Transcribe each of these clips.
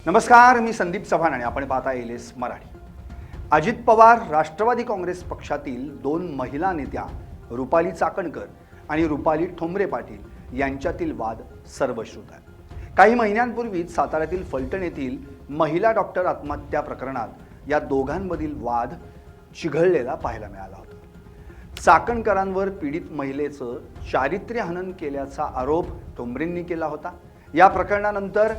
नमस्कार, मी संदीप चव्हाण आणि आपण पाहता एलएस मराठी। अजित पवार राष्ट्रवादी काँग्रेस पक्षातील दोन महिला नेत्या रुपाली चाकणकर आणि रुपाली ठोंबरे पाटील यांच्यातील वाद सर्वश्रुत आहे। काही महिन्यांपूर्वीच साताऱ्यातील फलटण येथील महिला डॉक्टर आत्महत्या प्रकरणात या दोघांमधील वाद चिघळलेला पाहायला मिळाला होता। चाकणकरांवर पीडित महिलेचं चारित्र्यहनन केल्याचा आरोप ठोंबरेंनी केला होता। या प्रकरणानंतर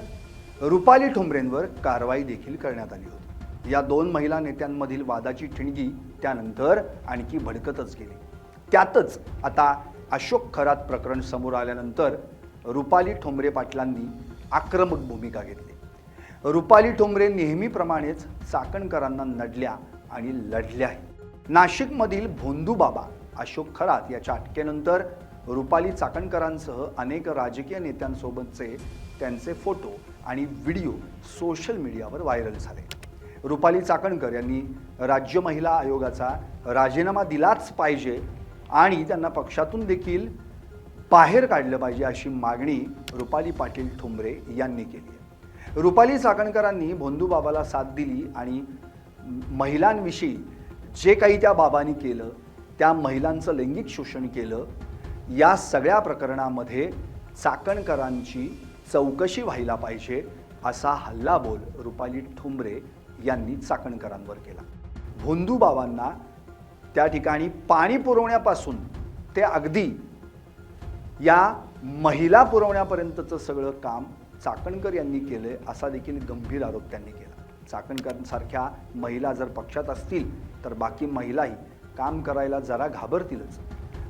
रुपाली ठोंबरेंवर कारवाई देखील करण्यात आली होती। या दोन महिला नेत्यांमधील वादाची ठिणगी त्यानंतर आणखी भडकतच गेली। त्यातच आता अशोक खरात प्रकरण समोर आल्यानंतर रुपाली ठोंबरे पाटलांनी आक्रमक भूमिका घेतली। रुपाली ठोंबरे नेहमीप्रमाणेच चाकणकरांना नडल्या आणि लढल्याही। नाशिकमधील भोंदूबाबा अशोक खरात याच्या अटकेनंतर रुपाली चाकणकरांसह अनेक राजकीय नेत्यांसोबतचे त्यांचे फोटो आणि व्हिडिओ सोशल मीडियावर व्हायरल झाले। रुपाली चाकणकर यांनी राज्य महिला आयोगाचा राजीनामा दिलाच पाहिजे आणि त्यांना पक्षातून देखील बाहेर काढलं पाहिजे अशी मागणी रुपाली पाटील ठोंबरे यांनी केली आहे। रुपाली चाकणकरांनी भोंदूबाबाला साथ दिली आणि महिलांविषयी जे काही त्या बाबांनी केलं, त्या महिलांचं लैंगिक शोषण केलं, या सगळ्या प्रकरणामध्ये चाकणकरांची चौकशी व्हायला पाहिजे असा हल्लाबोल रुपाली ठोंबरे यांनी चाकणकरांवर केला। भोंदूबाबांना त्या ठिकाणी पाणी पुरवण्यापासून ते अगदी या महिला पुरवण्यापर्यंतचं सगळं काम चाकणकर यांनी केलंय असा देखील गंभीर आरोप त्यांनी केला। चाकणकरांसारख्या महिला जर पक्षात असतील तर बाकी महिलाही काम करायला जरा घाबरतीलच।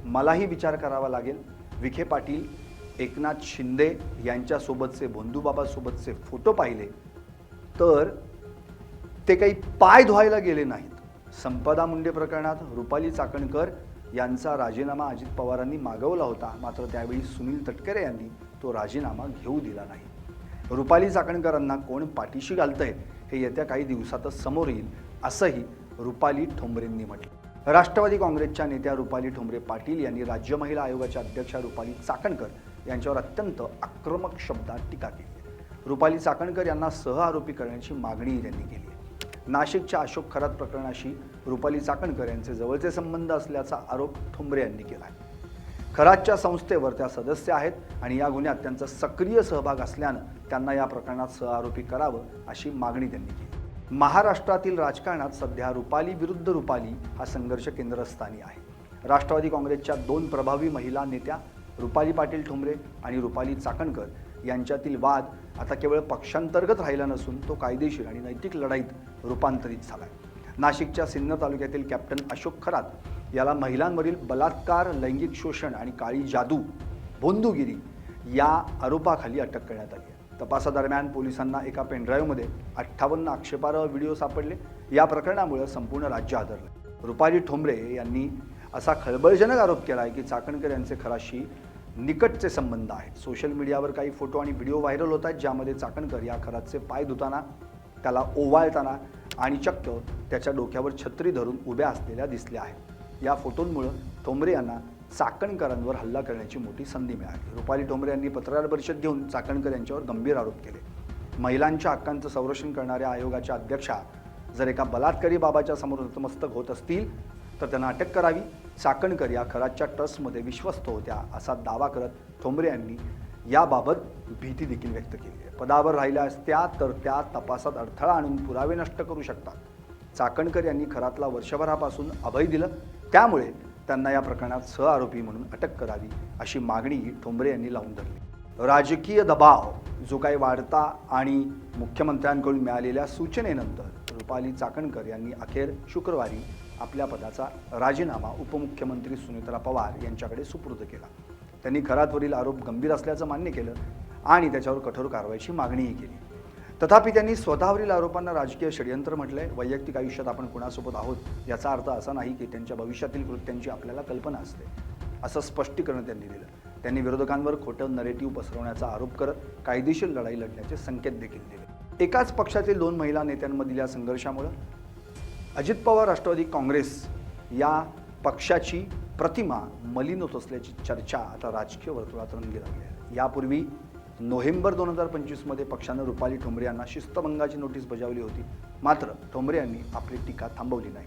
मलाही विचार करावा लागेल। विखे पाटील, एकनाथ शिंदे यांच्यासोबतचे भोंदूबाबासोबतचे फोटो पाहिले तर ते काही पाय धुवायला गेले नाहीत। संपदा मुंडे प्रकरणात रुपाली चाकणकर यांचा राजीनामा अजित पवारांनी मागवला होता, मात्र त्यावेळी सुनील तटकरे यांनी तो राजीनामा घेऊ दिला नाही। रुपाली चाकणकरांना कोण पाठीशी घालतंय हे येत्या काही दिवसातच समोर येईल असंही रुपाली ठोंबरेंनी म्हटलं। राष्ट्रवादी काँग्रेसच्या नेत्या रुपाली ठोंबरे पाटील यांनी राज्य महिला आयोगाच्या अध्यक्षा रुपाली चाकणकर यांच्यावर अत्यंत आक्रमक शब्दात टीका केली। रुपाली चाकणकर यांना सहआरोपी करण्याची मागणीही त्यांनी केली आहे। नाशिकच्या अशोक खरात प्रकरणाशी रुपाली चाकणकर यांचे जवळचे संबंध असल्याचा आरोप ठोंबरे यांनी केला आहे। खरातच्या संस्थेवर त्या सदस्य आहेत आणि या गुन्ह्यात त्यांचा सक्रिय सहभाग असल्यानं त्यांना या प्रकरणात सहआरोपी करावं अशी मागणी त्यांनी केली। महाराष्ट्रातील राजकारणात सध्या रुपाली विरुद्ध रुपाली हा संघर्ष केंद्रस्थानी आहे। राष्ट्रवादी काँग्रेसच्या दोन प्रभावी महिला नेत्या रुपाली पाटील ठोंबरे आणि रुपाली चाकणकर यांच्यातील वाद आता केवळ पक्षांतर्गत राहिला नसून तो कायदेशीर आणि नैतिक लढाईत रूपांतरित झाला आहे। नाशिकच्या सिन्नर तालुक्यातील कॅप्टन अशोक खरात याला महिलांवरील बलात्कार, लैंगिक शोषण आणि काळी जादू, भोंदूगिरी या आरोपाखाली अटक करण्यात आली आहे। तपासादरम्यान पोलिसांना एका पेनड्राईव्हमध्ये 58 आक्षेपार्ह व्हिडिओ सापडले। या प्रकरणामुळे संपूर्ण राज्य हादरले। रुपाली ठोंबरे यांनी असा खळबळजनक आरोप केला आहे की चाकणकर यांचे खराशी निकटचे संबंध आहेत। सोशल मीडियावर काही फोटो आणि व्हिडिओ व्हायरल होत आहेत ज्यामध्ये चाकणकर या खरातचे पाय धुताना, त्याला ओवाळताना आणि चक्क त्याच्या डोक्यावर छत्री धरून उभ्या असलेल्या दिसल्या आहेत। या फोटोंमुळे ठोंबरे यांना चाकणकरांवर हल्ला करण्याची मोठी संधी मिळाली। रुपाली ठोंबरे यांनी पत्रकार परिषद घेऊन चाकणकर यांच्यावर गंभीर आरोप केले। महिलांच्या हक्कांचं संरक्षण करणाऱ्या आयोगाच्या अध्यक्षा जर एका बलात्कारी बाबाच्या समोर नतमस्तक होत असतील तर त्यांना अटक करावी। चाकणकर या खरातच्या ट्रस्टमध्ये विश्वस्त होत्या असा दावा करत ठोंबरे यांनी याबाबत भीती देखील व्यक्त केली आहे। पदावर राहिल्या असत्या तर त्या तपासात अडथळा आणून पुरावे नष्ट करू शकतात। चाकणकर यांनी खरातला वर्षभरापासून अभय दिलं, त्यामुळे त्यांना या प्रकरणात सहआरोपी म्हणून अटक करावी अशी मागणी ठोंबरे यांनी लावून धरली। राजकीय दबाव जो काही वाढता आणि मुख्यमंत्र्यांकडून मिळालेल्या सूचनेनंतर रुपाली चाकणकर यांनी अखेर शुक्रवारी आपल्या पदाचा राजीनामा उपमुख्यमंत्री सुनेत्रा पवार यांच्याकडे सुपूर्द केला। त्यांनी खरातवरील आरोप गंभीर असल्याचं मान्य केलं आणि त्याच्यावर कठोर कारवाईची मागणीही केली। तथापि त्यांनी स्वतःवरील आरोपांना राजकीय षडयंत्र म्हटलंय। वैयक्तिक आयुष्यात आपण कुणासोबत आहोत याचा अर्थ असा नाही की त्यांच्या भविष्यातील कृत्यांची आपल्याला कल्पना असते, असं स्पष्टीकरण त्यांनी दिलं। त्यांनी विरोधकांवर खोटं नरेटिव्ह पसरवण्याचा आरोप करत कायदेशीर लढाई लढण्याचे संकेत देखील दिले। एकाच पक्षातील दोन महिला नेत्यांमधील या संघर्षामुळे अजित पवार राष्ट्रवादी काँग्रेस या पक्षाची प्रतिमा मलिन होत असल्याची चर्चा आता राजकीय वर्तुळात रंगली लागली आहे। यापूर्वी नोव्हेंबर 2025 पक्षानं रुपाली ठोंबरे यांना शिस्तभंगाची नोटीस बजावली होती. मात्र ठोंबरे यांनी आपली टीका थांबवली नाही.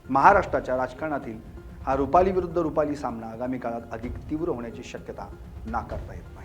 महाराष्ट्राच्या राजकारणातील हा रुपाली विरुद्ध रुपाली सामना आगामी काळात अधिक तीव्र होण्याची शक्यता नाकारता येत नाही.